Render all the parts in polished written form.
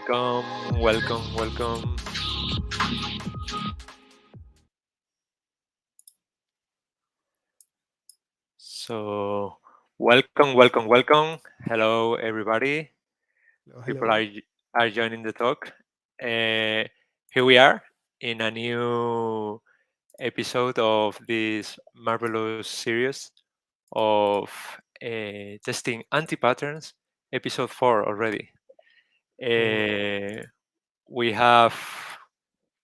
Welcome, welcome, welcome. So, welcome, welcome, welcome. Hello, everybody. Hello, People hello. are joining the talk. Here we are in a new episode of this marvelous series of testing anti-patterns, episode 4 already. Oh, We have,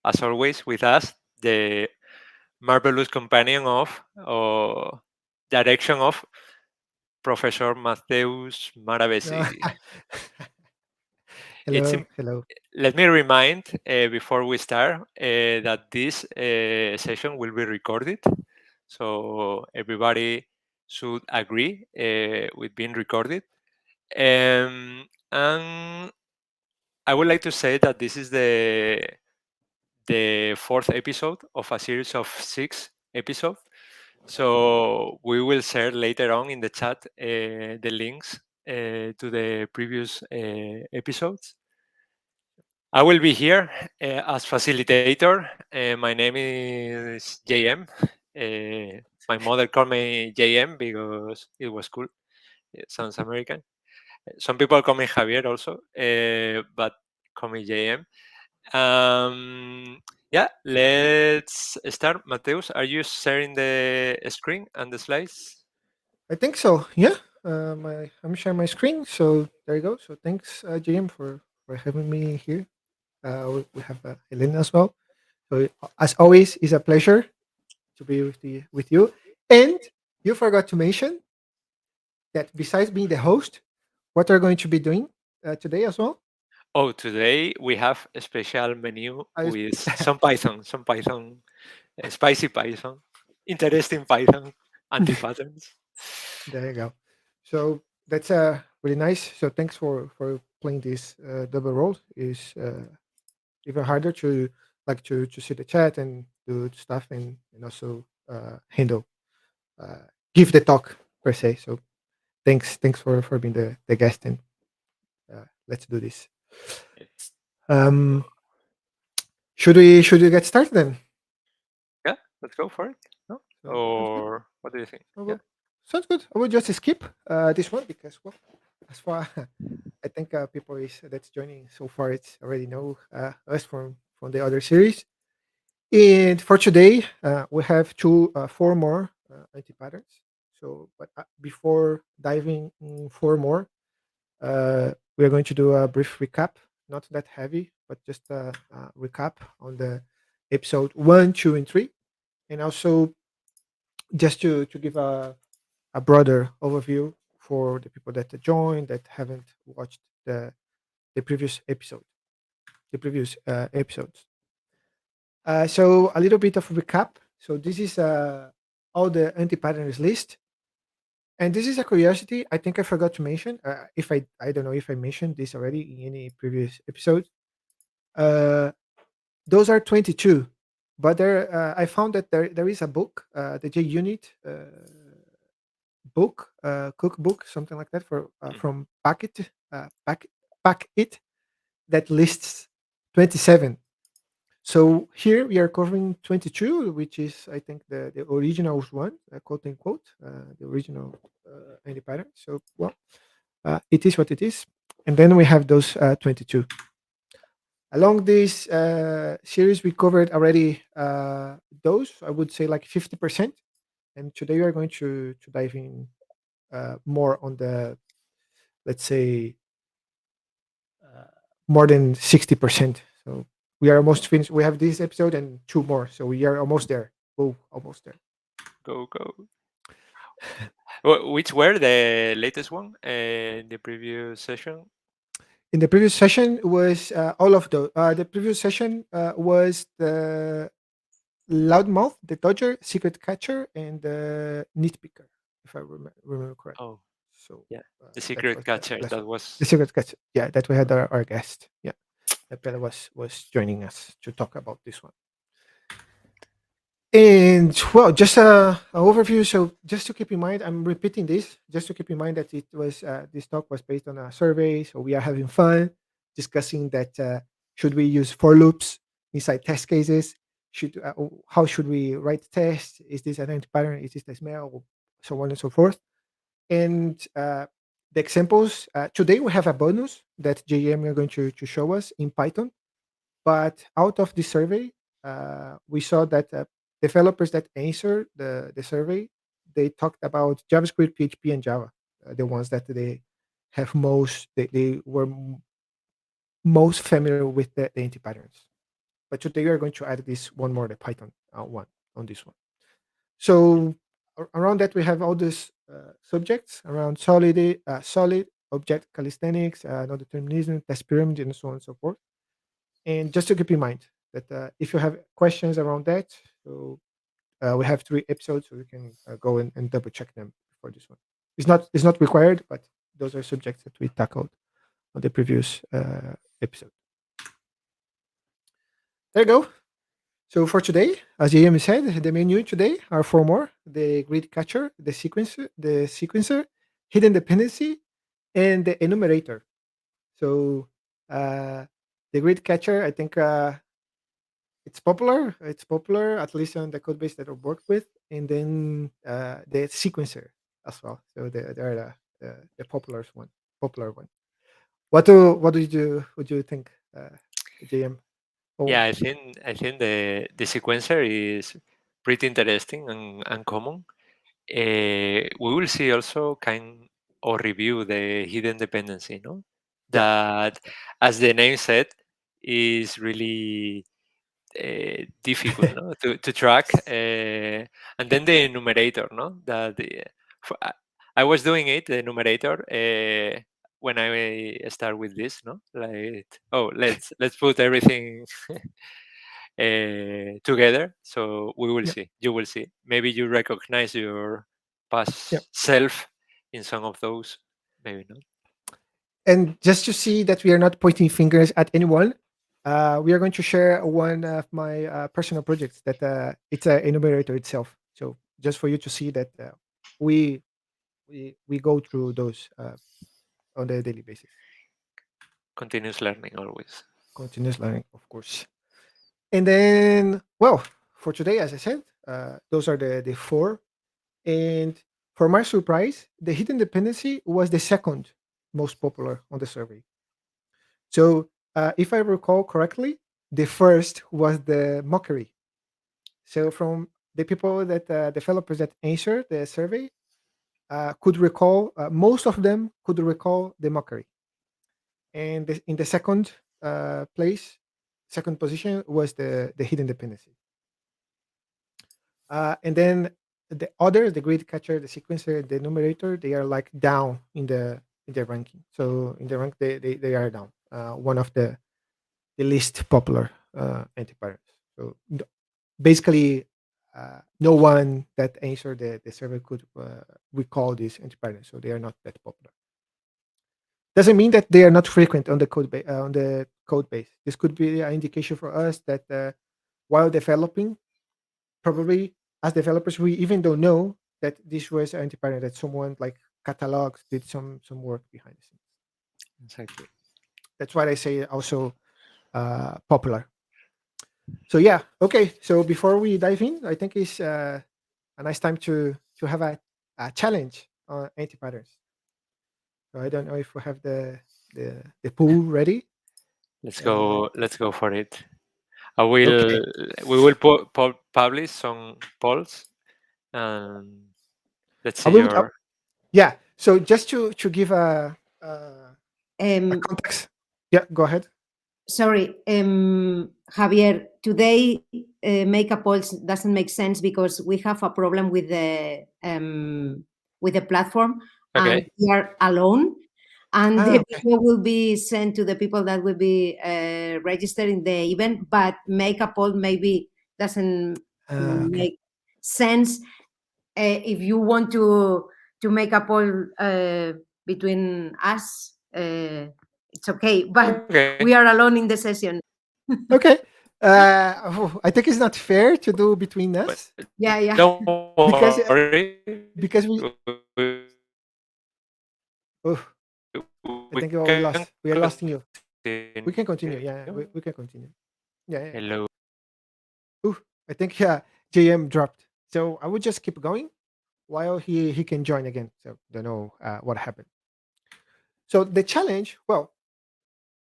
as always, with us the marvelous companion of or direction of Professor Matheus no. Marabesi. It's Hello, im- hello. Let me remind before we start that this session will be recorded, so everybody should agree with being recorded. And I would like to say that this is the fourth episode of a series of 6 episodes. So we will share later on in the chat the links to the previous episodes. I will be here as facilitator. My name is JM. My mother called me JM because it was cool. It sounds American. Some people call me Javier also, but call me JM. Yeah, let's start. Mateus, are you sharing the screen and the slides? I think so. Yeah. I'm sharing my screen. So there you go. So thanks, JM, for having me here. We have Helena as well. So as always, it's a pleasure to be with you. And you forgot to mention that besides being the host, what are going to be doing today as well? Oh, today we have a special menu I, with some Python, spicy Python, interesting Python anti-patterns. there you go. So that's really nice. So thanks for playing this double role. Is even harder to to see the chat and do stuff and also handle uh, give the talk per se. So thanks for being the guest and let's do this. Yes. Um, should we get started then? Yeah, let's go for it. No? Sounds good. Or what do you think? Oh, Yeah. well, sounds good. I will just skip this one because well, as far I think people is that's joining so far, it's already know us from the other series. And for today, we have four more anti-patterns. So, but before diving in four more, we are going to do a brief recap, not that heavy, but just a recap on the episode 1, 2, and 3, and also just to give a broader overview for the people that joined that haven't watched the previous episode, the previous episodes. So a little bit of recap. So this is all the anti-patterns list, and this is a curiosity. I think I forgot to mention. If I don't know if I mentioned this already in any previous episode. Uh, those are 22, but there I found that there is a book, the JUnit book, cookbook, something like that for Mm. from Pack It that lists 27. So here we are covering 22, which is, I think, the original one, quote unquote, the original any pattern. So, well, it is what it is. And then we have those 22. Along this series, we covered already those, I would say like 50%. And today we are going to dive in more on the, let's say, uh, more than 60%. So we are almost finished. We have this episode and two more. So we are almost there. Oh, almost there. Go, go. Which were the latest one in the previous session? In the previous session was all of those. The previous session was the loudmouth, the dodger, secret catcher, and the nitpicker, if I remember correctly. Oh, So yeah. The that secret was the catcher. last That one. The was. secret catcher. Yeah, that we had our guest. Yeah, that Pele was joining us to talk about this one. And well, just a overview. So just to keep in mind, I'm repeating this just to keep in mind that it was this talk was based on a survey. So we are having fun. discussing that should we use for loops inside test cases? How should we write tests? Is this an empty pattern? Is this a smell? So on and so forth. And the examples today we have a bonus that JM are going to show us in Python. But out of the survey, we saw that developers that answered the survey, they talked about JavaScript, PHP, and Java, the ones that they have they were most familiar with the anti-patterns. But today we are going to add this one more, the Python one on this one. So around that we have all these subjects around solid object calisthenics, non-determinism, test pyramid, and so on and so forth. And just to keep in mind that if you have questions around that, so we have 3 episodes, so you can go and double check them for this one. It's not required, but those are subjects that we tackled on the previous episode. There you go. So for today, as JM said, the menu today are 4 more: the grid catcher, the sequencer, hidden dependency, and the enumerator. So the grid catcher, I think it's popular. It's popular, at least on the code base that I worked with, and then the sequencer as well. So they're the popular one. What do you think, JM? Oh, Yeah, I think the sequencer is pretty interesting and uncommon. We will see also kind or review the hidden dependency, no? yeah, That, as the name said, is really difficult, no, to track. And then the enumerator, no, that I was doing it, the enumerator, when I start with this, no, like, oh, let's put everything together. So we will yeah, see. You will see. Maybe you recognize your yeah. past self in some of those. Maybe not. And just to see that we are not pointing fingers at anyone, we are going to share one of my personal projects that it's an enumerator itself. So just for you to see that we we go through those on a daily basis. Continuous learning always. Continuous learning, of course. And then, well, for today, as I said, those are the 4. And for my surprise, the hidden dependency was the second most popular on the survey. So, if I recall correctly, the first was the mockery. So, from the people that developers that answered the survey could recall, most of them could recall the mockery. And in the second position was the hidden dependency. And then the others, the grid catcher, the sequencer, the numerator, they are like down in the ranking. So in the rank, they are down. One of the least popular antivirus. So basically, no one that answered the survey could recall these antivirus. So they are not that popular. Doesn't mean that they are not frequent on the code base. This could be an indication for us that while developing, probably as developers, we even don't know that this was an antivirus that someone like catalogs did some work behind the scenes. Exactly. That's why I say also popular. So yeah, okay. So before we dive in, I think it's a nice time to have a challenge on anti-patterns. So I don't know if we have the pool ready. Let's And go. Let's go for it. I will. okay, We will publish some polls, and let's I see will. your. Yeah. So just to give a Um, context. Yeah. Go ahead. Sorry, Javier, today make a poll doesn't make sense because we have a problem with the platform and Okay. we are alone. And the Okay. video will be sent to the people that will be registered in the event, but make a poll maybe doesn't Okay. make sense. If you want to make a poll between us, it's okay, but Okay. we are alone in the session. Okay. I think it's not fair to do between But us Yeah, yeah. don't because worry. because we. We Oh, can I think we continue. lost. We are losing you. We can continue. Yeah, we can continue. Yeah, yeah. Hello. Ooh, I think JM dropped. So I would just keep going while he can join again. So don't know what happened. So the challenge, well,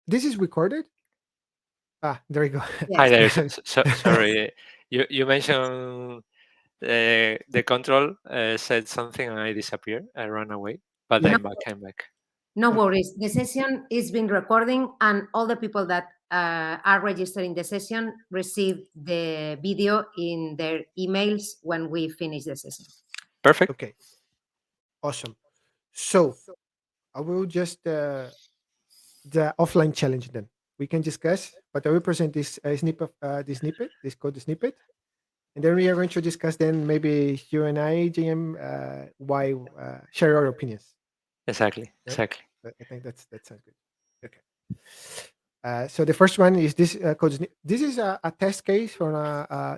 this is recorded. Ah, there you go. Hi Yes. there. Sorry, you mentioned the control said something and I disappeared. I ran away, but Yeah. No, I'm back. I'm back. no Okay. worries. The session is being recording, and all the people that are registered in the session receive the video in their emails when we finish the session. Perfect. Okay. Awesome. So I will just the offline challenge then. We can discuss, but I will present this this code snippet, and then we are going to discuss then maybe you and I, GM, why share our opinions, Exactly. right? Exactly. I think that sounds good. Okay. So the first one is this this is a test case from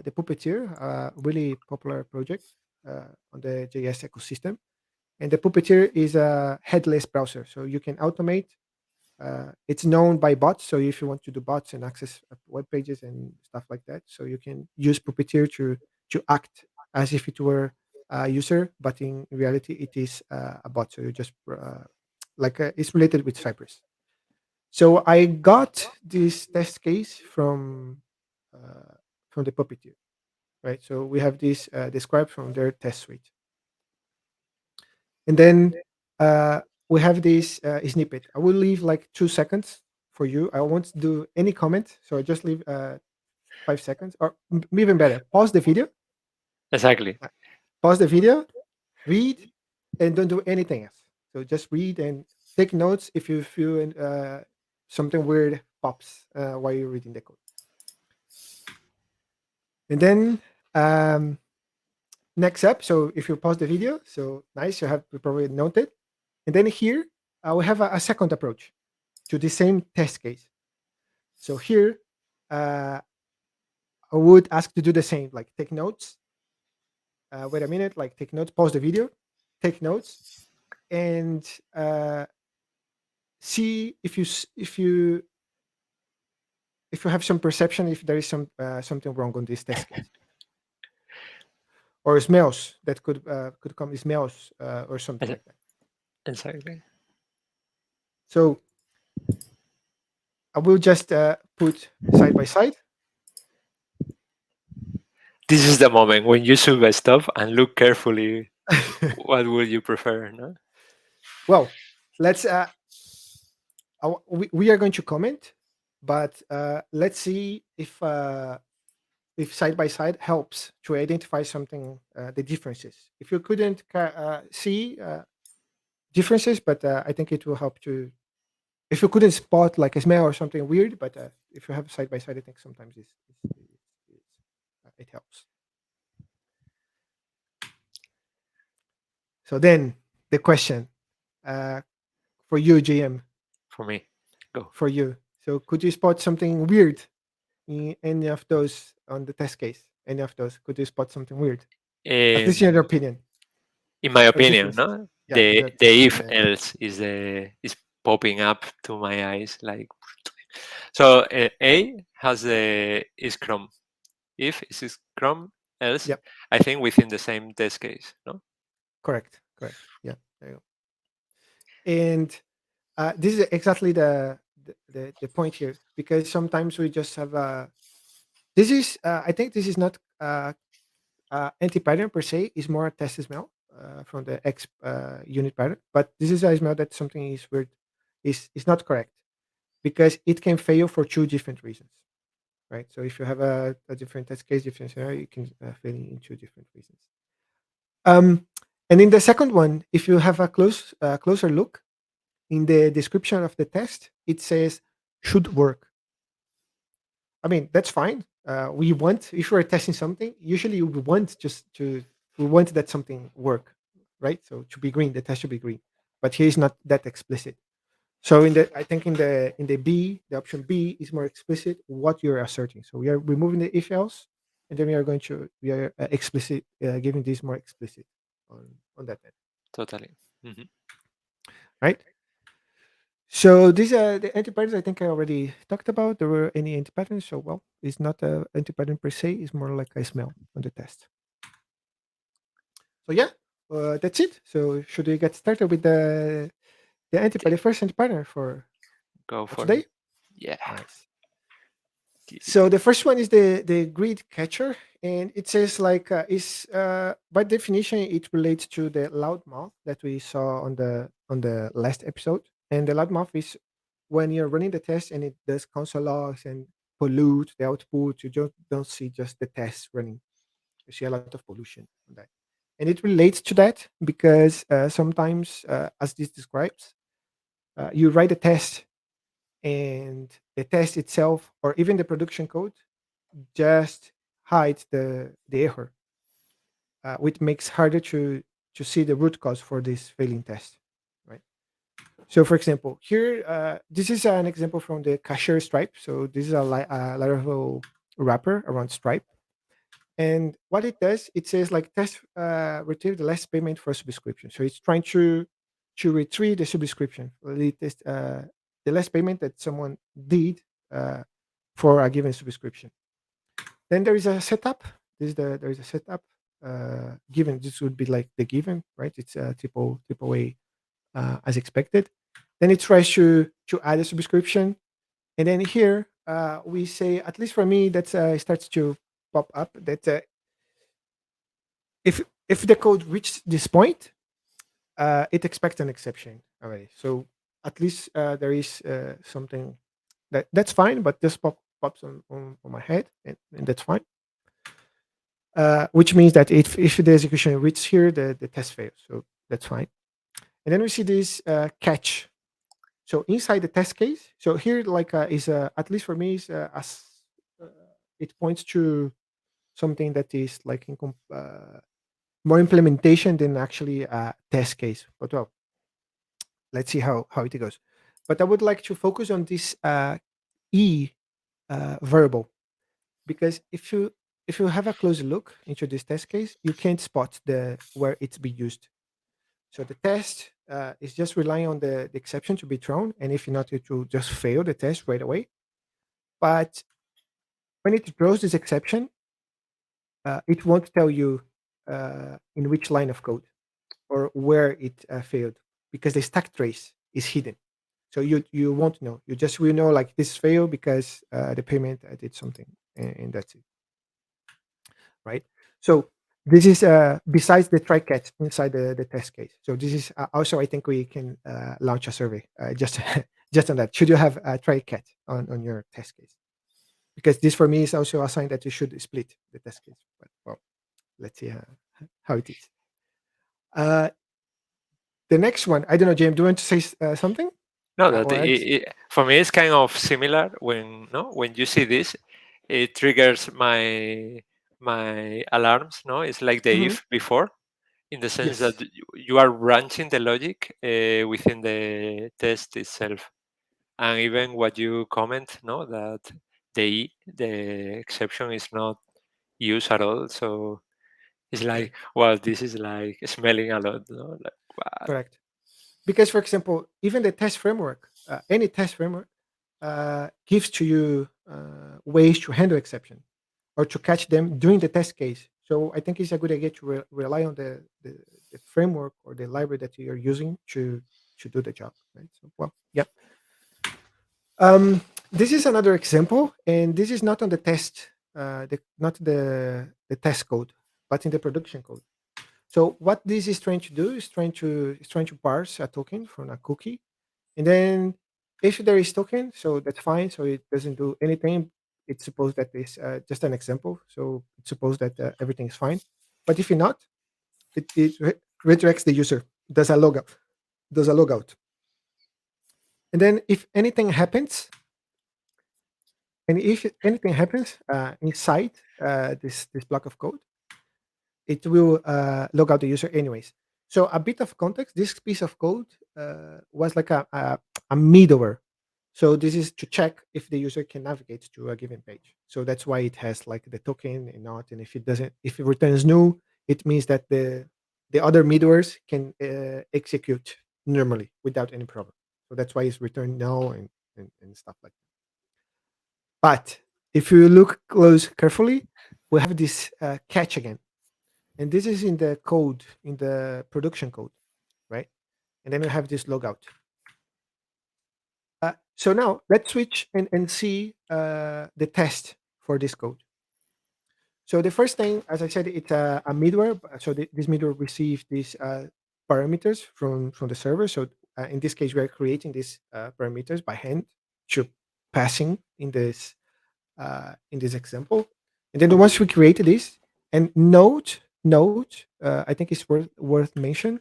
the Puppeteer, a really popular project on the JS ecosystem. And the Puppeteer is a headless browser, so you can automate. It's known by bots, so if you want to do bots and access web pages and stuff like that, so you can use Puppeteer to act as if it were a user, but in reality it is a bot. So you just it's related with Cypress. So I got this test case from the Puppeteer, right? So we have this described from their test suite, and then uh, we have this snippet. I will leave like 2 seconds for you. I won't do any comment, so I just leave 5 seconds, or even better, Exactly. uh, pause the video, read, and don't do anything else. So just read and take notes if you feel something weird pops while you're reading the code. And then next up, so if you pause the video, so nice, you have probably noted. And then here, we have a second approach to the same test case. So here, I would ask to do the same, like take notes. Wait a minute, like take notes, pause the video, take notes, and see if you have some perception if there is something wrong on this test case, or smells that could come smells or something Exa- like that. Exactly. So I will just put side by side. This is the moment when you should stop and look carefully. What would you prefer? No? Well, let's we are going to comment, but let's see if side by side helps to identify something the differences. If you couldn't see differences, but I think it will help to if you couldn't spot like a smell or something weird, but if you have side by side, I think sometimes it helps. So then the question uh, for you, GM, For me, go. for you. So could you spot something weird in any of those on the test case? Any of those? Could you spot something weird? At least in your Um, opinion, in my or opinion, differences? no, Yeah, in your the opinion. if Yeah, else is popping up to my eyes like. So A has the is Chrome. If is Chrome, else yep, I think within the same test case. No. correct, correct. Yeah, there you go. And this is exactly the point here because sometimes we just have this is I think this is not anti-pattern per se, is more a test smell from the X unit pattern, but this is a smell that something is weird, is not correct because it can fail for two different reasons, right? So if you have a different test case, different scenario, you can fail in two different reasons. Um, and in the second one, if you have a closer look in the description of the test, it says should work. I mean, that's fine. We want if we're testing something, usually we want just to we want that something work, right? So to be green, the test should be green. But here is not that explicit. So in the I think in the B, the option B is more explicit what you're asserting. So we are removing the if else, and then we are explicit giving this more explicit on that end, Totally. Hmm. right? So these are the anti-patterns I think I already talked about. There were any anti-patterns, so well, it's not a anti-pattern per se, it's more like a smell on the test. So yeah, that's it. So should we get started with the first anti-pattern Go for for it. today? Yeah. Nice. So the first one is the grid catcher, and it says like is by definition it relates to the loudmouth that we saw on the last episode. And the loudmouth is when you're running the test and it does console logs and pollute the output. You don't see just the test running. You see a lot of pollution on that, and it relates to that because sometimes, as this describes, you write a test and the test itself or even the production code just hides the error, which makes harder to see the root cause for this failing test, right? So, for example, here this is an example from the cashier Stripe. So this is a Laravel wrapper around Stripe, and what it does, it says like test retrieve the last payment for a subscription. So it's trying to retrieve the subscription, the last payment that someone did uh, for a given subscription. Then there is a setup. There is a setup. Given this would be like the given, right? It's a triple A as expected. Then it tries to add a subscription, and then here we say, at least for me, that starts to pop up that if the code reached this point, it expects an exception already. So at least there is something that's fine, but this pops on my head, and that's fine. Which means that if the execution reaches here, the test fails. So that's fine. And then we see this catch. So inside the test case, so here like is at least for me is as uh, it points to something that is like more implementation than actually a test case. But well, let's see how it goes. But I would like to focus on this e variable, because if you have a close look into this test case, you can't spot the where it's be used. So the test is just relying on the exception to be thrown, and if not, it will just fail the test right away. But when it throws this exception, it won't tell you in which line of code or where it failed, because the stack trace is hidden. So you won't know. You just will know like this failed because the payment did something, and that's it, right? So this is besides the try catch inside the test case. So this is also I think we can launch a survey just just on that. Should you have a try catch on your test case? Because this for me is also a sign that you should split the test case. But well, let's see how it is. Uh, the next one, I don't know, James. Do you want to say something No, that or add? for me it's kind of similar when no when you see this, it triggers my alarms. No, it's like the Mhm. if before, in the sense that Yes, you are branching the logic within the test itself, and even what you comment, no, that the exception is not used at all. So it's yeah, like, well, this is like smelling a lot, no? Like, what? correct. Because, for example, even the test framework, any test framework, gives to you ways to handle exception or to catch them during the test case. So I think it's a good idea to rely on the framework or the library that you're using to do the job. Right. So well, yeah. This is another example, and this is not on the test, not the test code, but in the production code. So what this is trying to do is trying to parse a token from a cookie, and then if there is token, so that's fine. So it doesn't do anything. It's supposed that it's just an example. So it's supposed that everything is fine. But if you're not, it redirects the user, does a logout, does a logout, and then if anything happens, and if anything happens inside this block of code, it will log out the user anyways. So a bit of context: this piece of code was like a middleware. So this is to check if the user can navigate to a given page. So that's why it has like the token and not. And if it doesn't, if it returns null, it means that the other middlewares can execute normally without any problem. So that's why it's returned no and stuff like that. But if you look close carefully, we have this catch again. And this is in the code, in the production code, right? And then we have this logout. So now let's switch and see the test for this code. So the first thing, as I said, it's a middleware. So this middleware receives these parameters from the server. So in this case, we are creating these parameters by hand to passing in this example. And then once we created this, and note, I think it's worth mention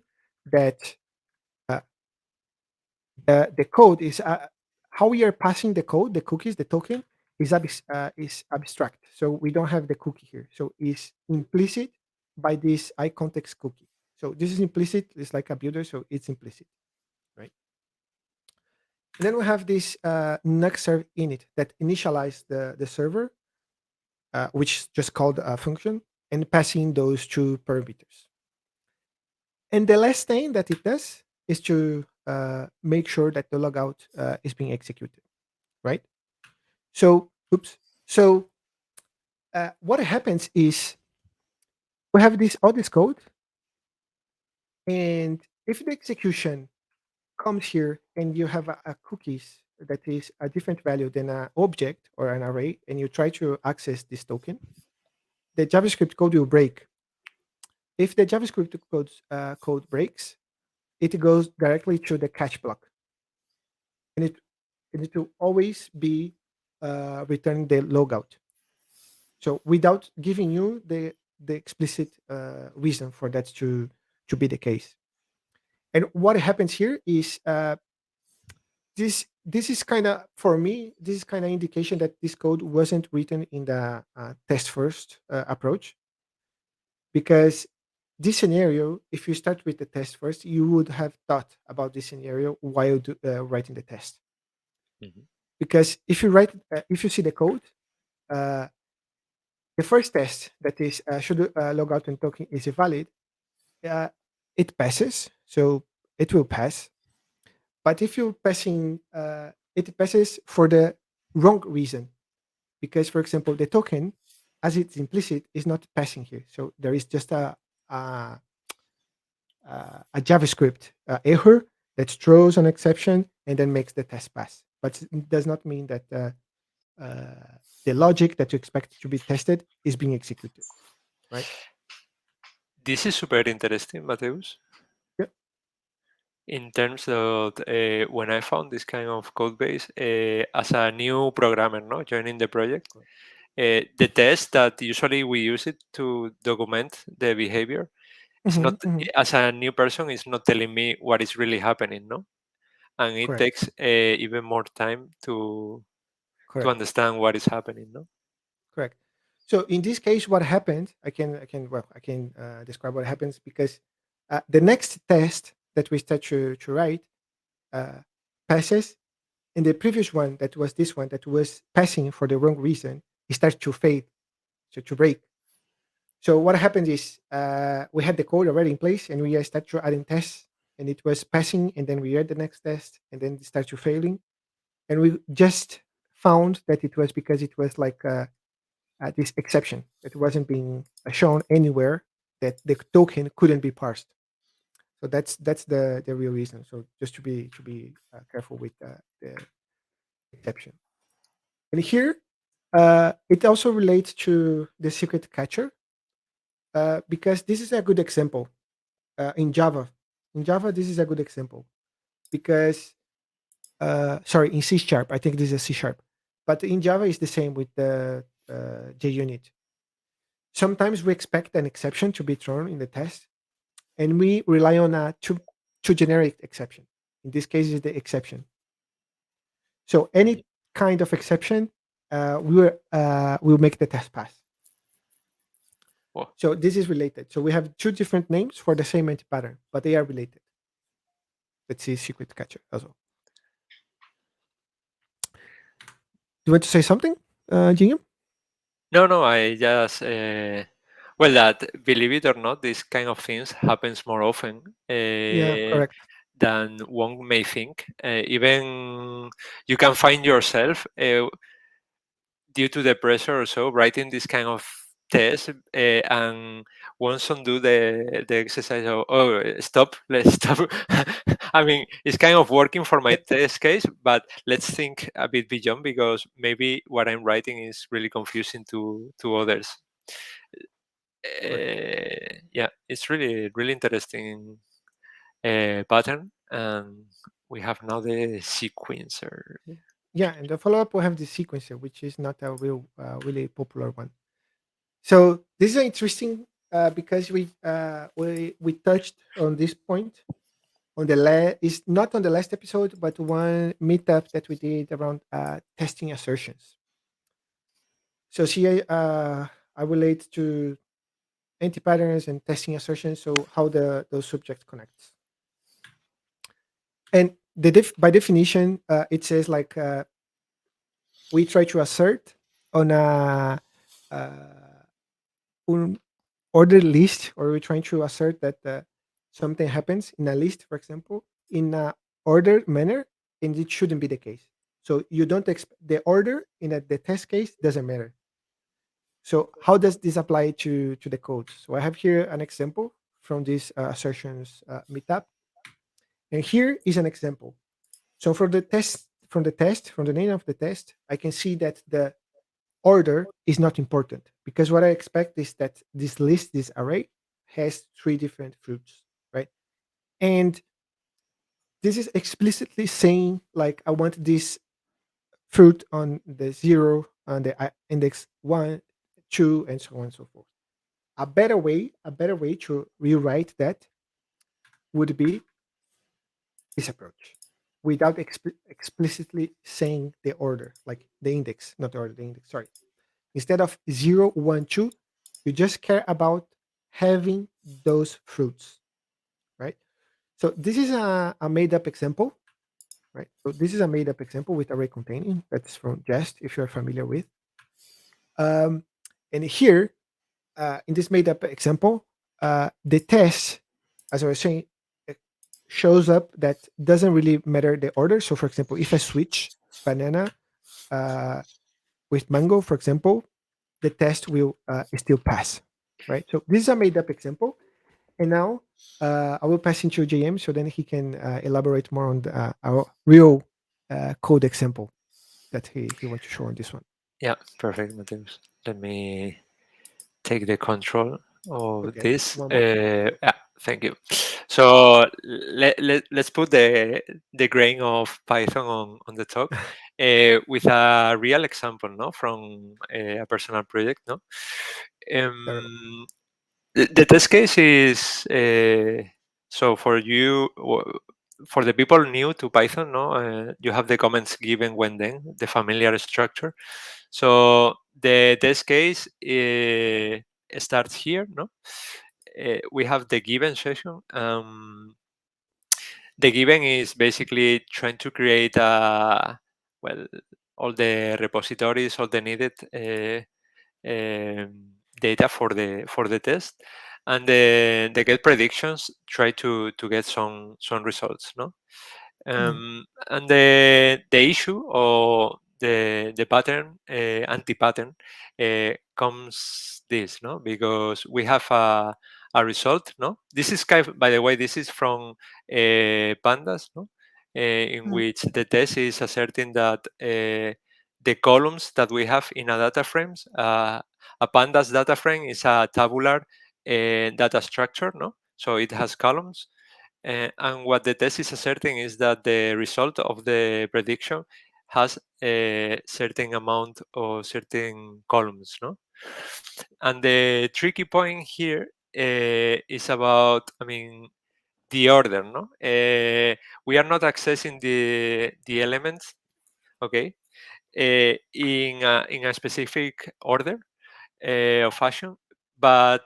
that uh, the code is how we are passing the code, the cookies, the token is abstract. So we don't have the cookie here. So it's implicit by this iContext cookie. So this is implicit. It's like a builder, so it's implicit, right? And then we have this next serve init that initialize the server, which is just called a function, and passing those two parameters. And the last thing that it does is to make sure that the logout is being executed, right? So, oops. So, what happens is we have all this code, and if the execution comes here and you have a cookies that is a different value than an object or an array, and you try to access this token, the JavaScript code will break. If the JavaScript code breaks, it goes directly to the catch block, and it will always be returning the logout. So without giving you the explicit reason for that to be the case. And what happens here is this is kind of, for me, this is kind of indication that this code wasn't written in the test first approach, because this scenario, if you start with the test first, you would have thought about this scenario while writing the test. Mhm. Because if you see the code, uh, the first test, that is should logout and token is invalid, uh, it passes, so it will pass. But if you're passing, it passes for the wrong reason, because, for example, the token, as it's implicit, is not passing here. So there is just a, a JavaScript error that throws an exception and then makes the test pass. But it does not mean that the logic that you expect to be tested is being executed, right? This is super interesting, Matheus. Yep. In terms of when I found this kind of code base as a new programmer, no, joining the project, the test that usually we use it to document the behavior is Hmm. not, Hmm. as a new person, is not telling me what is really happening, no, and it Correct. takes even more time to Correct. understand what is happening, no. Correct. So in this case, what happened? I can describe what happens, because the next test that we start to write uh, passes, and the previous one, that was this one that was passing for the wrong reason, it starts to fade, so to break. So what happened is we had the code already in place, and we start to adding tests, and it was passing, and then we read the next test, and then it starts to failing, and we just found that it was because it was like this exception that wasn't being shown anywhere, that the token couldn't be parsed. So that's the real reason. So just to be careful with the exception. And here it also relates to the secret catcher, because this is a good example in Java. In Java, this is a good example because sorry, in C sharp, I think this is a C sharp, but in Java it's the same with the JUnit. Sometimes we expect an exception to be thrown in the test, and we rely on a to generate exception. In this case, is the exception. So any kind of exception, will make the test pass. Well, So this is related. So we have two different names for the same anti-pattern, but they are related. Let's see secret catcher as well. Do you want to say something, Jingam? no, I just well, that, believe it or not, these kind of things happens more often. Yeah, correct. than one may think. Even you can find yourself due to the pressure or so writing this kind of test, and once undo the exercise of, oh, stop, let's stop. I mean, it's kind of working for my test case, but let's think a bit beyond, because maybe what I'm writing is really confusing to others. Yeah, it's really really interesting pattern. And we have now the sequencer. Yeah, and the follow up we have the sequencer, which is not a really popular one. So this is interesting because we touched on this point on the is not on the last episode, but one meetup that we did around testing assertions. So see, I relate to anti patterns and testing assertions. So how those subjects connects, and by definition, it says like we try to assert on a un ordered list, or we're trying to assert that something happens in a list, for example, in a ordered manner, and it shouldn't be the case. So you don't expect the order in the test case doesn't matter. So how does this apply to the code? So I have here an example from this assertions meetup, and here is an example. So for the test, from the name of the test, I can see that the order is not important, because what I expect is that this list, this array, has three different fruits, right? And this is explicitly saying like I want this fruit on the zero, on the index one, two, and so on and so forth. A better way to rewrite that would be this approach, without explicitly saying the order, like the index, not the order, the index. Sorry. Instead of 0, 1, 2, you just care about having those fruits, right? So this is a made up example, right? So this is a made up example with array containing. That's from Jest, if you're familiar with. Um, and here, in this made up example, the test, as I was saying, uh, shows up that doesn't really matter the order. So, for example, if I switch banana uh, with mango, for example, the test will still pass, right? So this is a made up example. And now I will pass into JM so then he can elaborate more on our real code example that he wants to show on this one. Yeah, perfect, Matheus. Let me take the control of Okay, this. one more. Yeah, thank you. So let's put the grain of Python on the talk with a real example, no, from a personal project, no. Totally. The test case is so for you, for the people new to Python, no, you have the comments given when then the familiar structure. So the test case starts here, no. We have the given session. The given is basically trying to create well, all the repositories, all the needed data for the test, and the get predictions try to get some results, no. Mhm. And the issue or the pattern, anti-pattern, comes this, no, because we have a result, no. This is kind of, by the way, this is from pandas, no, in Mm. which the test is asserting that the columns that we have in a data frames, a pandas data frame is a tabular data structure, no, so it has columns. And what the test is asserting is that the result of the prediction has a certain amount or certain columns, no? And the tricky point here is about, I mean, the order, no? We are not accessing the elements, okay, in a specific order or fashion, but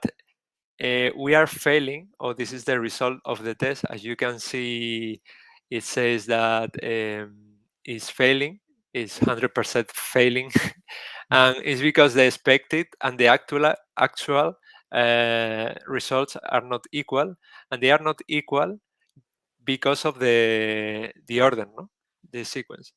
we are failing, or this is the result of the test. As you can see, it says that it's failing, it's 100% failing, and it's because the expected and the actual results are not equal, and they are not equal because of the order, no, the sequence.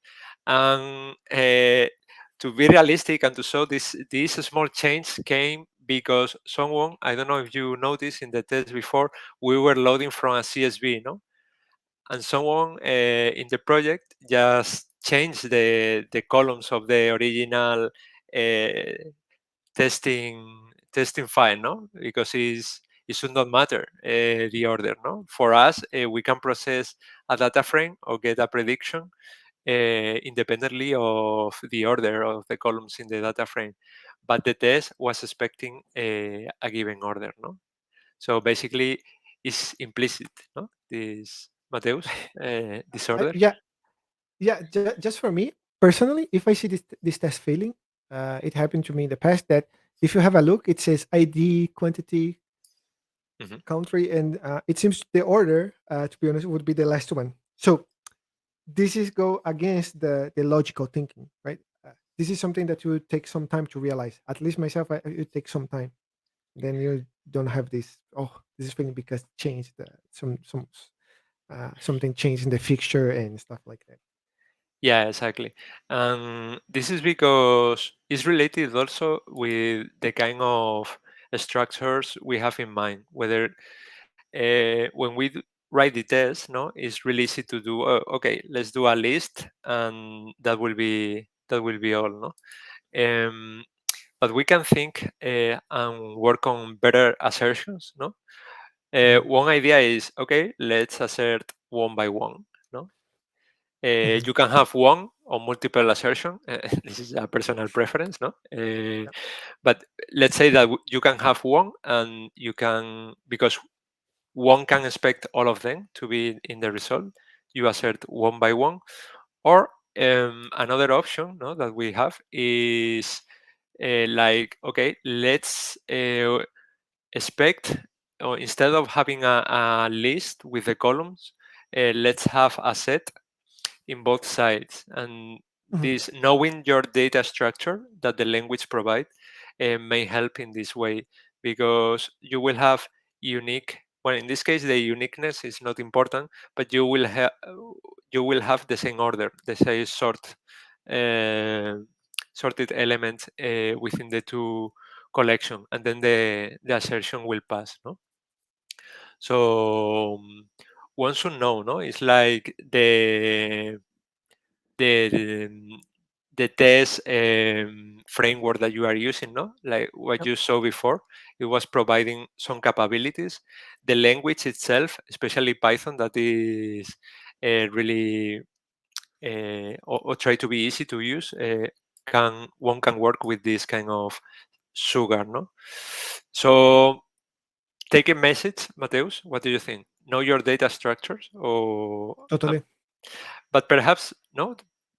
And to be realistic and to show this small change came because someone, I don't know if you noticed in the test before, we were loading from a CSV, no, and someone in the project just changed the columns of the original testing file, no, because it should not matter the order, no. For us, we can process a data frame or get a prediction independently of the order of the columns in the data frame, but the test was expecting a given order, no. So basically, it's implicit, no, this Mateus disorder. Yeah, yeah. Just for me personally, if I see this test failing, it happened to me in the past that if you have a look, it says ID, quantity, Mhm. country, and it seems the order, to be honest, would be the last one. So this is go against the logical thinking, right? This is something that would take some time to realize. At least myself, it would take some time. Then you don't have this. Oh, this is failing because changed something changed in the fixture and stuff like that. Yeah, exactly. And this is because it's related also with the kind of structures we have in mind. Whether when we write the test, no, it's really easy to do. Okay, let's do a list, and that will be all, no. Um, but we can think and work on better assertions, no. Mhm, One idea is, okay, let's assert one by one, no. mhm, You can have one or multiple assertion. This is a personal preference, no? yeah, But let's say that you can have one, and you can, because one can expect all of them to be in the result. You assert one by one, or another option, no, that we have is like, okay, let's expect, or instead of having a list with the columns, let's have a set in both sides. And mhm, this knowing your data structure that the language provide may help in this way, because you will have unique, well, in this case the uniqueness is not important, but you will have the same order, the same uh, sorted elements within the two collection, and then the assertion will pass, no. So one should know, no, it's like the the test framework that you are using, no, like what yep, you saw before, it was providing some capabilities. The language itself, especially Python, that is really or try to be easy to use, one can work with this kind of sugar, no. So take a message, Mateus, what do you think? Know your data structures, or totally. but perhaps no,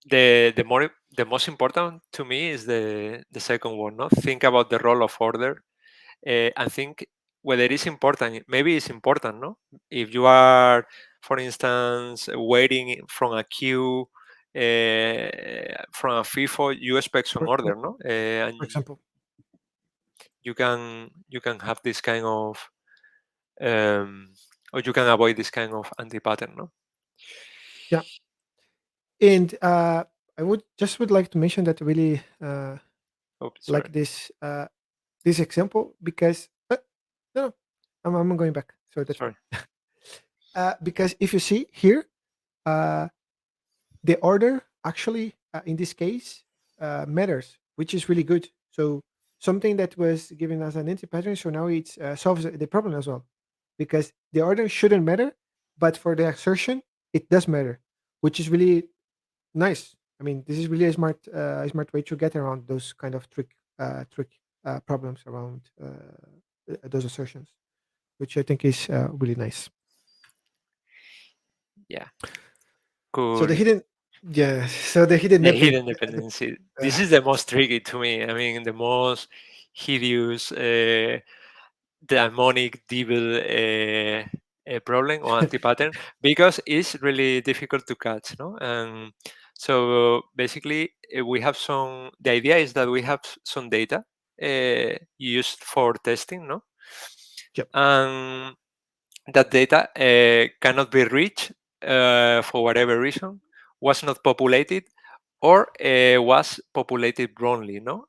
the most important to me is the second one, no. Think about the role of order, and think whether it's important. Maybe it's important, no, if you are, for instance, waiting from a queue, from a FIFO, you expect some For, order, for, no, for and example, you can have this kind of um, or you can avoid this kind of anti-pattern, no. yeah, and I would like to mention that I really Oh, like sorry. this example because no, I'm going back, so that's fine. Sorry. Because if you see here, uh, the order actually in this case matters, which is really good. So something that was given as an anti-pattern, so now it solves the problem as well, because the order shouldn't matter, but for the assertion it does matter, which is really nice. I mean, this is really a smart way to get around those kind of trick problems around those assertions, which I think is really nice. Yeah, So cool. the hidden, yeah. So the hidden The hidden dependency. uh, This is the most tricky to me. I mean, the most hideous, demonic, devil problem or anti-pattern, because it's really difficult to catch, no? And so basically, we have some. The idea is that we have some data used for testing, no, yep. and that data cannot be reached for whatever reason, was not populated, or was populated wrongly, no,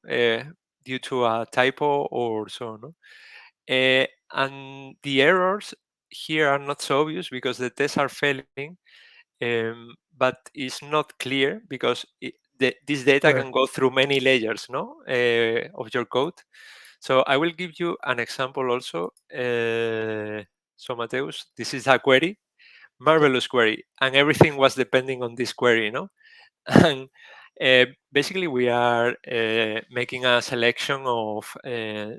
due to a typo or so, no. And the errors here are not so obvious because the tests are failing, but it's not clear because this data Correct. can go through many layers, no, of your code. So I will give you an example also. So Matheus, this is a query, Yep. marvelous query, and everything was depending on this query, no. And basically we are making a selection of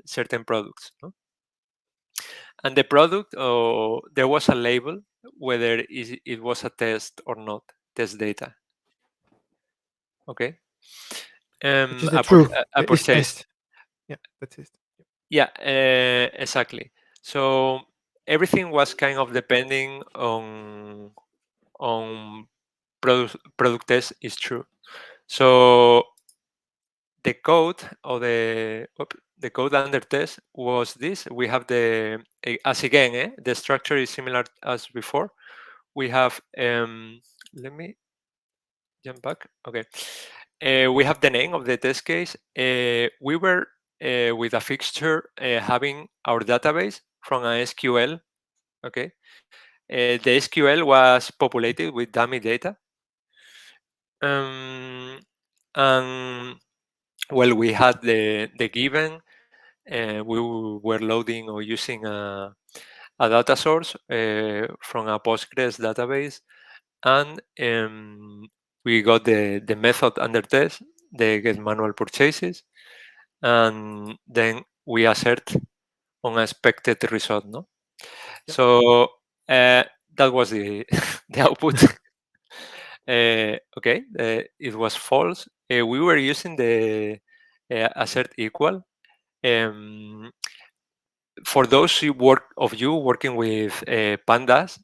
certain products, no? And the product, there was a label whether it was a test or not, test data. Okay. Which is the A, truth. a It's purchase. test. Yeah, that's it. Yep. Yeah, exactly. So everything was kind of depending on product test is true. So the code or the code under test was this. We have as again, the structure is similar as before. We have let me jump back. Okay. We have the name of the test case. We were with a fixture having our database from a SQL. Okay. The SQL was populated with dummy data. And well, we had the given. We were loading or using a data source from a Postgres database, and we got the method under test, the get manual purchases, and then we assert on expected result. No, Yep. so that was the the output. Okay, it was false. We were using the assert equal. Um, for those of you working with pandas,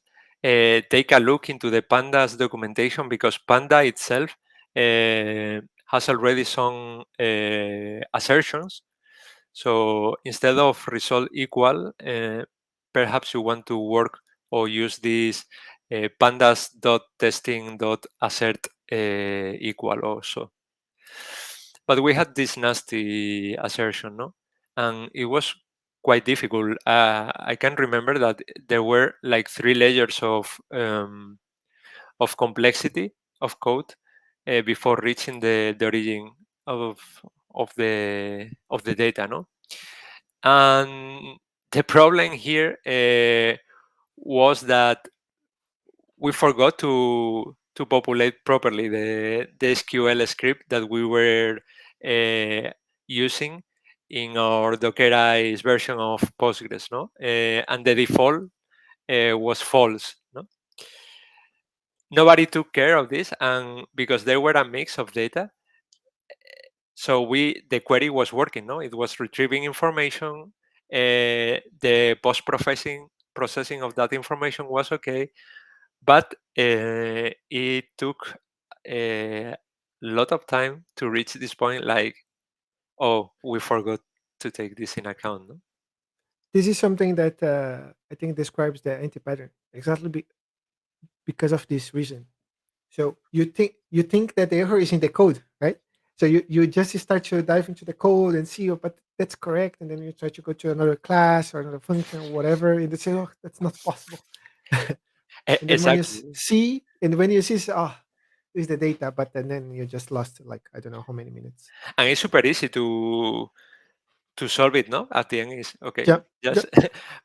take a look into the pandas documentation, because panda itself has already some assertions. So instead of result equal, perhaps you want to work or use this pandas.testing.assert equal also. But we had this nasty assertion, no? And it was quite difficult. I can remember that there were like 3 layers of complexity of code before reaching the origin of the data, no? And the problem here was that we forgot to populate properly the SQL script that we were using in our Dockerized version of Postgres, no? And the default was false, no? Nobody took care of this, and because there were a mix of data, so the query was working, no? It was retrieving information. The processing of that information was okay, but it took a lot of time to reach this point. Like, oh, we forgot to take this in account, no? This is something that I think describes the anti-pattern exactly because of this reason. So you think that the error is in the code, right? So you just start to dive into the code and see, oh, but that's correct, and then you try to go to another class or another function or whatever, and they say, oh, that's not possible. And then when you Exactly. see, and when you see, oh, this is the data, but then you just lost like I don't know how many minutes. And it's super easy to solve it, no? At the end is okay, Yeah, yeah, just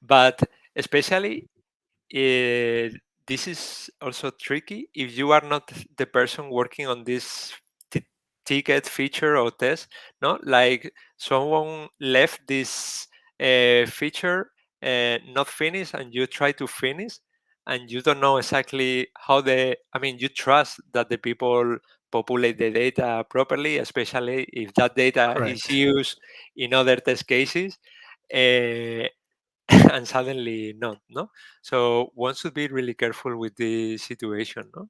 but especially this is also tricky if you are not the person working on this ticket feature or test, no? Like someone left this feature not finished, and you try to finish, and you don't know exactly how I mean, you trust that the people populate the data properly, especially if that data is correct. used in other test cases. uh, and suddenly not, no. So one should be really careful with this situation, no.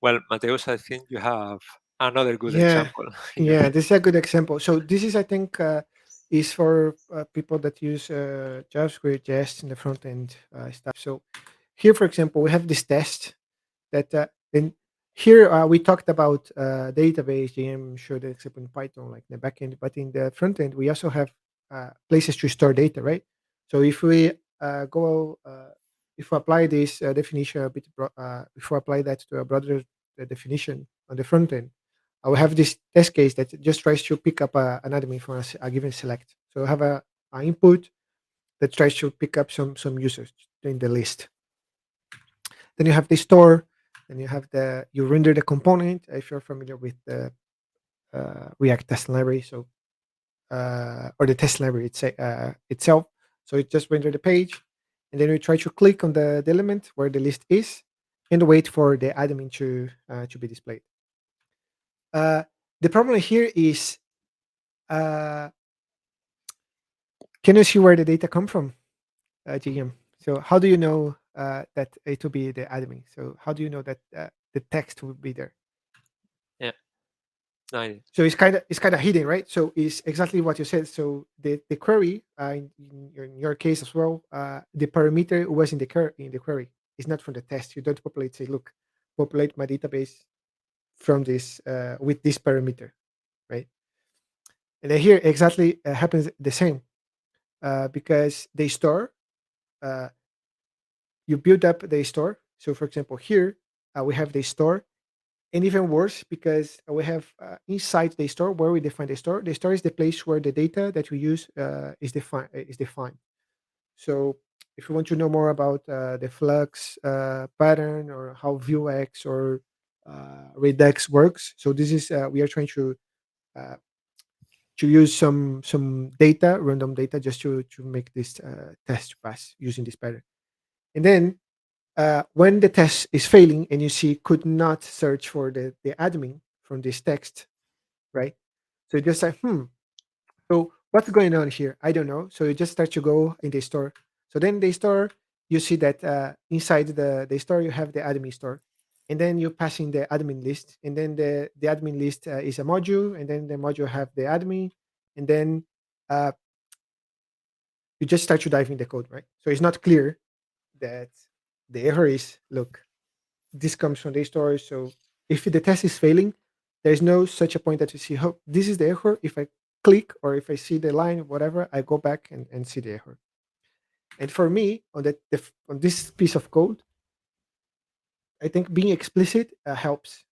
Well, Mateus, I think you have another good Yeah, example in your yeah, head. this is a good example. So this is, I think, is for people that use JavaScript, JS in the front end stuff. So here, for example, we have this test that in here we talked about database GM should accept in Python like in the backend, but in the front end we also have places to store data, right? So if we go if we apply this definition a bit, if we apply that to a broader definition on the front end, I will have this test case that just tries to pick up an admin from a given select. So I have a input that tries to pick up some users in the list. Then you have the store. Then you have you render the component if you're familiar with the React test library. So or the test library itself. So it just render the page, and then you try to click on the element where the list is, and wait for the admin to be displayed. The problem here is, can you see where the data come from, GM? So how do you know that it will be the admin? So how do you know that the text will be there? Yeah. No idea. So it's kind of hidden, right? So it's exactly what you said. So the query in your case as well, the parameter was in the query. It's not from the test. You don't populate. Say, look, populate my database from this with this parameter, right? And then here exactly happens the same because they store. You build up the store. So for example, here we have the store. And even worse, because we have inside the store where we define the store. The store is the place where the data that we use is defined. So if you want to know more about the Flux pattern or how Vuex or Redux works, so this is we are trying uh, to use some data, random data, just to make this test pass using this pattern. And then when the test is failing and you see could not search for the admin from this text, right? So you just say, so what's going on here? I don't know. So you just start to go in the store. So then the store, you see that inside the store, you have the admin store. And then you pass in the admin list. And then the admin list is a module. And then the module have the admin. And then uh, you just start to dive in the code, right? So it's not clear that the error is, look, this comes from the store. So if the test is failing, there's no such a point that you see, oh, this is the error. If I click or if I see the line, whatever, I go back and see the error. And for me, on on this piece of code, I think being explicit helps.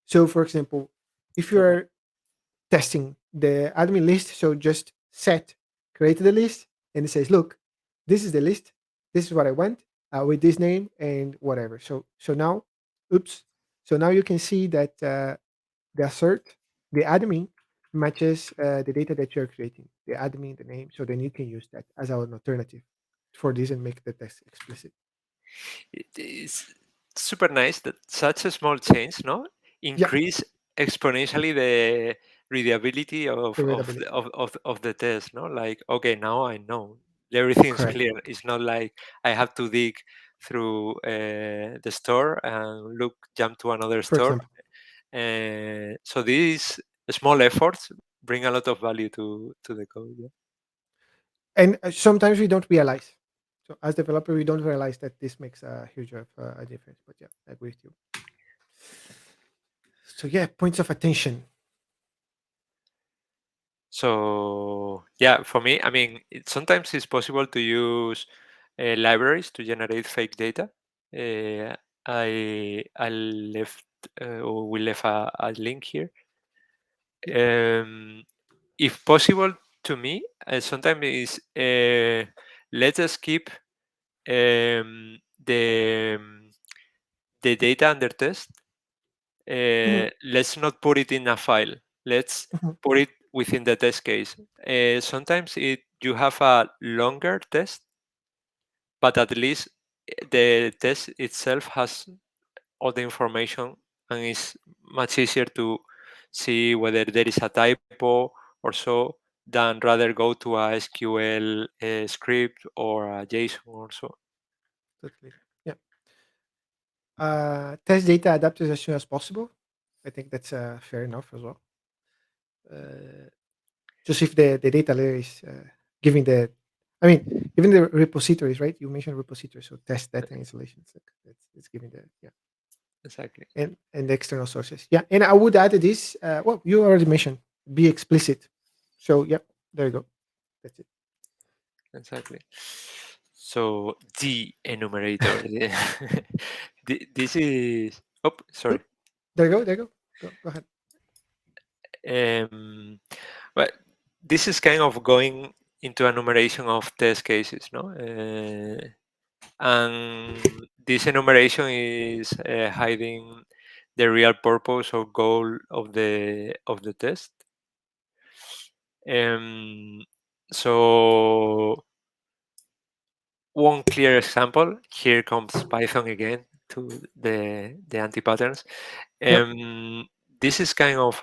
So, for example, if Okay. you're testing the admin list, so just create the list, and it says, look, this is the list. This is what I want with this name and whatever. So now, oops. So now you can see that the assert, the admin matches the data that you're creating, the admin, the name. So then you can use that as an alternative for this and make the test explicit. It is super nice that such a small change, no, Yeah, increase exponentially the readability the of readability. of the test, no? Like, okay, now I know everything's Correct. clear. It's not like I have to dig through the store and jump to another For store. example. So these small efforts bring a lot of value to the code. Yeah. And sometimes we don't realize. So as developer, we don't realize that this makes a huge of a difference. But yeah, I agree with you. So yeah, points of attention. So yeah, for me, I mean, sometimes it's possible to use libraries to generate fake data. Uh, I left or we left a link here. Yeah. If possible, to me, sometimes is let's just keep the data under test. Mhm, Let's not put it in a file. Let's mhm. put it within the test case. Sometimes you have a longer test, but at least the test itself has all the information and it's much easier to see whether there is a typo or so than rather go to a SQL script or a JSON or so. Totally. Yeah. Test data adapted as soon as possible. I think that's fair enough as well. Just if the data layer is giving the, I mean, even the repositories, right? You mentioned repositories, so test data installation. It's giving the Exactly. and the external sources. Yeah, and I would add this. Well, you already mentioned be explicit. So yeah, there you go. That's it. Exactly. So the enumerator. This is. Oh, Oh, sorry. there you go. There you go. Go ahead. Um, but this is kind of going into enumeration of test cases, no? And this enumeration is hiding the real purpose or goal of the test. So one clear example, here comes Python again to the anti-patterns. Yep. This is kind of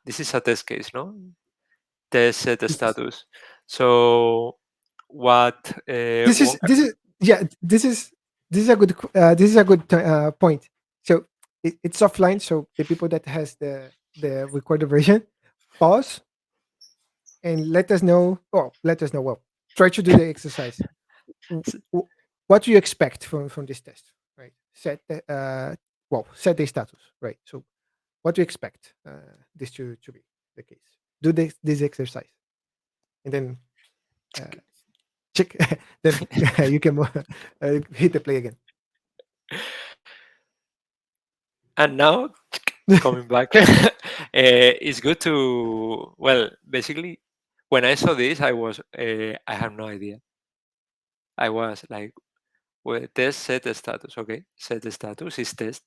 this is a test case, no? Test set This is status. So what this one is this is yeah. This is a good this is a good point. So it's offline. So the people that has the recorded version, pause and let us know. Well, let us know. Well, try to do the exercise. w- w- what do you expect from this test, right? Set the set the status, right? So what do you expect this to be the case? Do this exercise and then uh, check. Then you can hit the play again. and now coming back, it's good to well basically when I saw this I have no idea. I was like, well, test set the status. Okay, set the status is test.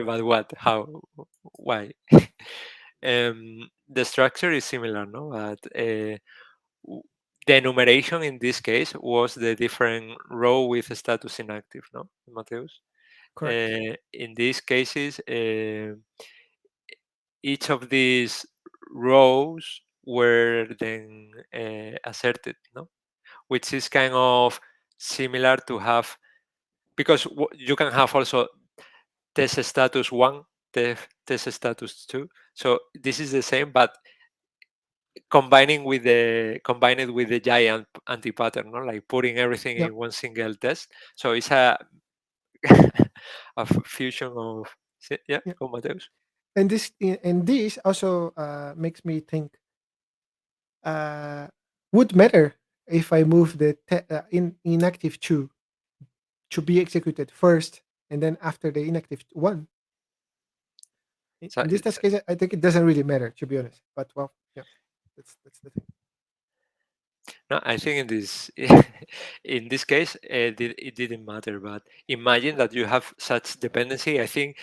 But what? How? Why? The structure is similar, no? But w- the enumeration in this case was the different row with status inactive, no, Matheus? Correct. In these cases, each of these rows were then asserted, no? Which is kind of similar to have because you can have also test status one, test status two. So this is the same, but combined with the giant anti-pattern, no? Like putting everything Yeah, in one single test. So it's a fusion of yeah, yeah. go Mateus. And this also makes me think uh, would matter if I move the inactive two to be executed first and then after the inactive one. So In this test case, I think it doesn't really matter to be honest. But well, yeah, that's the thing. no, I think in this in this case it didn't matter. But imagine that you have such dependency. I think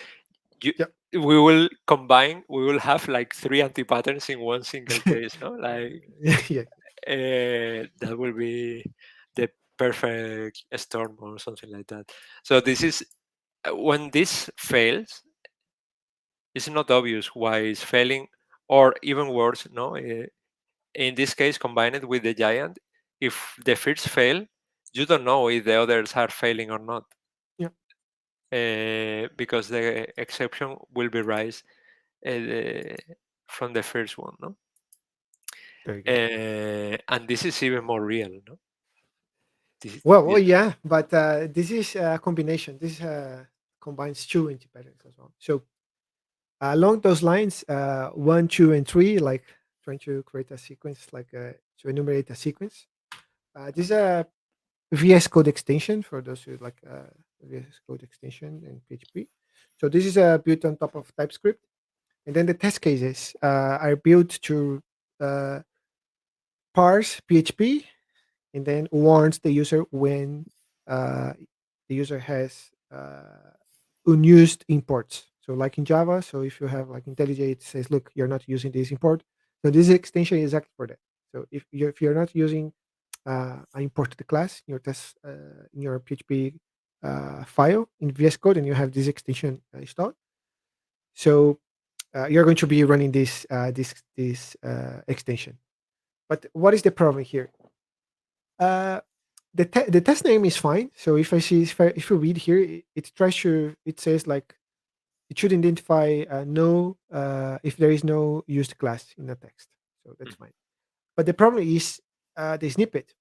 you Yeah, we will combine. We will have like three anti-patterns in one single case. No, like yeah, that will be the perfect storm or something like that. So this is when this fails, it's not obvious why it's failing, or even worse, no. In this case, combine it with the giant. If the first fail, you don't know if the others are failing or not, yeah. because the exception will be raised from the first one, no. There you go. And this is even more real, no. Well, yeah, but this is a combination. This combines two independents as well. So along those lines, one, two, and three, like trying to create a sequence, like to enumerate a sequence. This is a VS Code extension for those who like VS Code extension in PHP. So this is built on top of TypeScript, and then the test cases are built to uh, parse PHP and then warns the user when uh, the user has unused imports. So like in Java, so if you have like IntelliJ, it says, look, you're not using this import. So this extension is exactly for that. So if you're not using an imported class in your test in your PHP file in VS Code, and you have this extension installed, so you're going to be running this extension. But what is the problem here? Uh, the test name is fine. So if you read here, it tries to it says like it should identify no if there is no used class in the text. So that's Mhm. fine. But the problem is the snippet.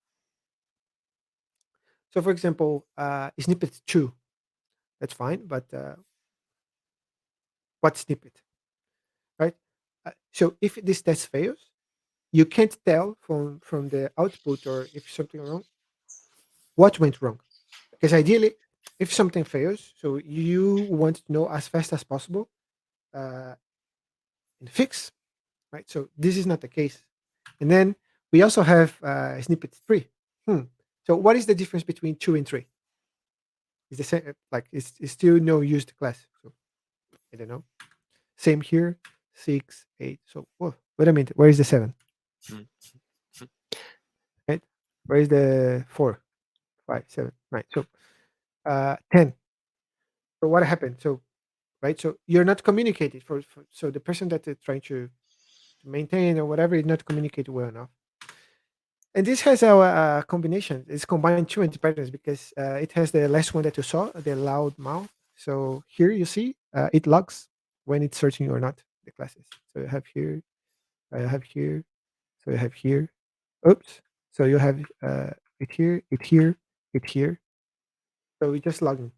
So, for example, snippet 2, that's fine, but what snippet, right? So, if this test fails, you can't tell from the output or if something wrong what went wrong. Because ideally, if something fails, so you want to know as fast as possible uh, and fix, right? So this is not the case. And then we also have snippet 3. So what is the difference between 2 and 3? Is the same, like it's still no used class. So I don't know. Same here, 6, 8. So whoa, wait a minute. Where is the 7? Mm. Right? Where is the 4, 5, 7? Right. So 10. So what happened? So right. So you're not communicating so the person that is trying to maintain or whatever is not communicating well enough. And this has a combination. It's combined two anti-patterns because it has the last one that you saw, the loud mouth. So here you see it logs when it's searching or not the classes. So you have here, I have here, so you have here. Oops. So you have it here, it here, it here. So it's just logging.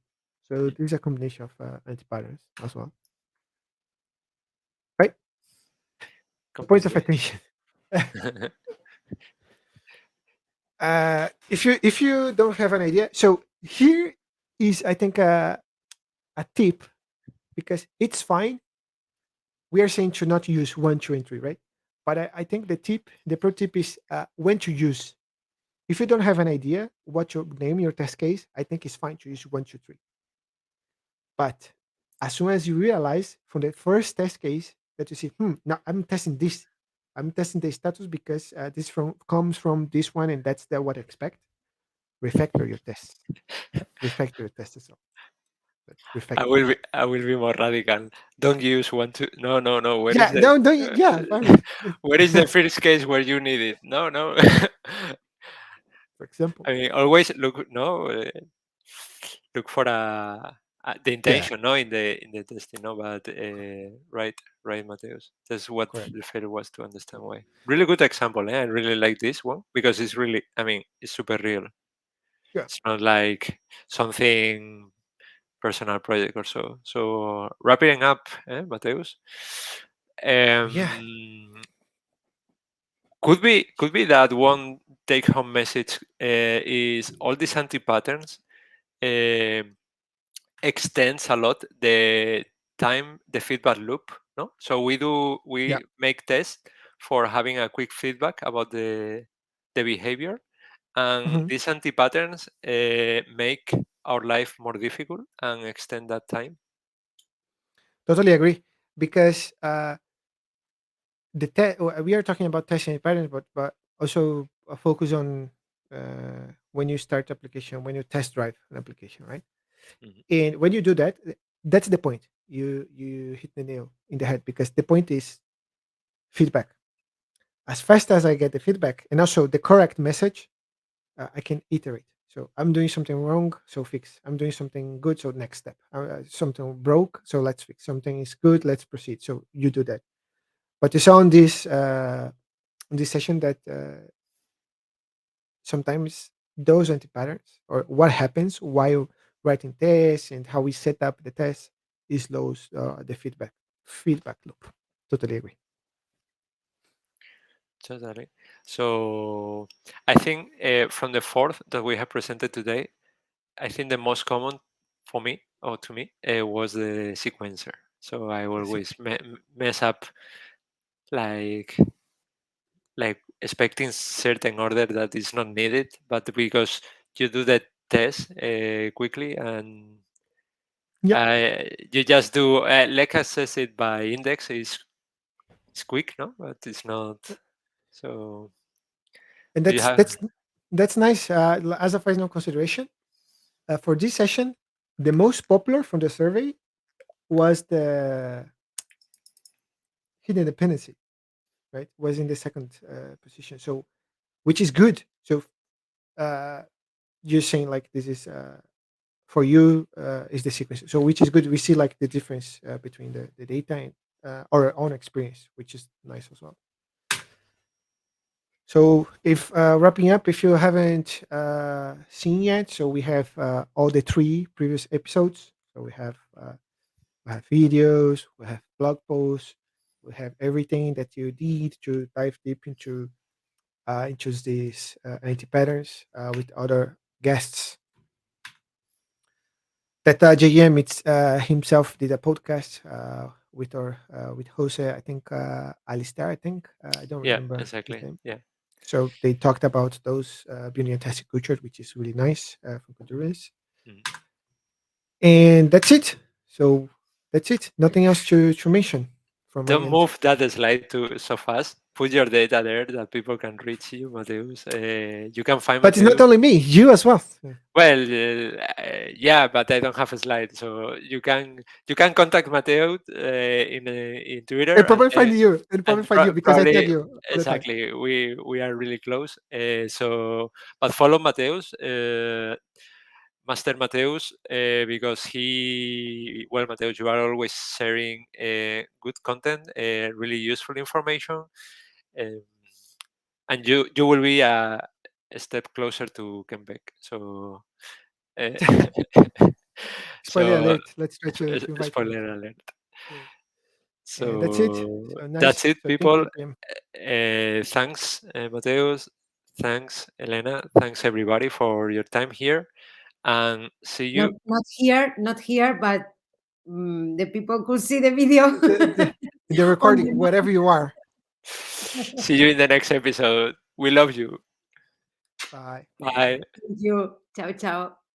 So this is a combination of anti-patterns as well, right? Points of Completely. attention. If you don't have an idea, so here is I think a tip because it's fine. We are saying to not use 1, 2, and 3, right? But I think the pro tip is when to use. If you don't have an idea what to name your test case, I think it's fine to use 1, 2, 3. But as soon as you realize from the first test case that you see, now I'm testing this, I'm testing the status because this comes from this one, and that's what I expect. Refactor your tests. Refactor your tests as well. But refactor. I will be more radical. Don't use one to no no no. Where is Yeah, the don't yeah. I mean, where is the first case where you need it? No no. for example, I mean, always look no. Look for the yeah, intention, no, in the testing, no. But right, right, Matheus. That's what correct. the failure was to understand why. Really good example. I really like this one because it's really. I mean, it's super real. Yeah, It's not like something personal project or so. So wrapping up, Mateus. yeah, Um, could be that one take home message is all these anti patterns extends a lot the feedback loop. No, so yeah. we make tests for having a quick feedback about the behavior, and Mhm. these anti patterns make our life more difficult and extend that time. Totally agree. Because we are talking about testing patterns, but also a focus on when you start application, when you test drive an application, right? Mhm. And when you do that, that's the point. You hit the nail in the head because the point is feedback. As fast as I get the feedback and also the correct message, I can iterate. So I'm doing something wrong, so fix. I'm doing something good, so next step. Something broke, so let's fix. Something is good, let's proceed. So you do that. But you saw on this session that sometimes those anti-patterns or what happens while writing tests and how we set up the test is slows the feedback loop. Totally agree. Totally. So I think from the fourth that we have presented today, I think the most common for me or to me was the sequencer. So I The always sequence. mess up like expecting certain order that is not needed, but because you do the test quickly and Yeah, you just do let's access it by index is quick, no, but it's not. So and do you that's have? that's that's nice. As a final consideration for this session, the most popular from the survey was the hidden dependency, right? Was in the second position. So which is good. So uh, you're saying like this is for you is the sequence. So which is good. We see like the difference between the data and our own experience, which is nice as well. So if wrapping up, if you haven't seen yet, so we have all the three previous episodes. So we have videos, we have blog posts, we have everything that you need to dive deep into these anti patterns with other guests. That JM it's himself did a podcast with Jose. I think Alistair. I think I don't Yeah, remember his exactly. name. Yeah. So they talked about those beauty and tastic culture, which is really nice from Codurance. Mm. And that's it. So that's it. Nothing else to mention from my Don't end. move that slide too so fast. Put your data there that people can reach you, Mateus. You can find But it's not Mateus. only me, you as well. Well, yeah, but I don't have a slide, so you can contact Mateo in Twitter, And probably find you. And probably and find you because I tag probably you all the time. exactly we are really close. So, but follow Mateus, Master Mateus, because Mateus, you are always sharing good content, really useful information, um, and you will be a step closer to Kenbeck. So. Uh, Spoiler so alert. Let's try to invite him. spoiler alert. Yeah. And that's it. So So that's nice. it, So thank people. you, Jim. Thanks, Mateus. Thanks, Elena. Thanks everybody for your time here, and see Not you. not here, but the people could see the video. In the on recording, the- wherever you are. See you in the next episode. We love you. Bye. Bye. Thank you. Ciao, ciao.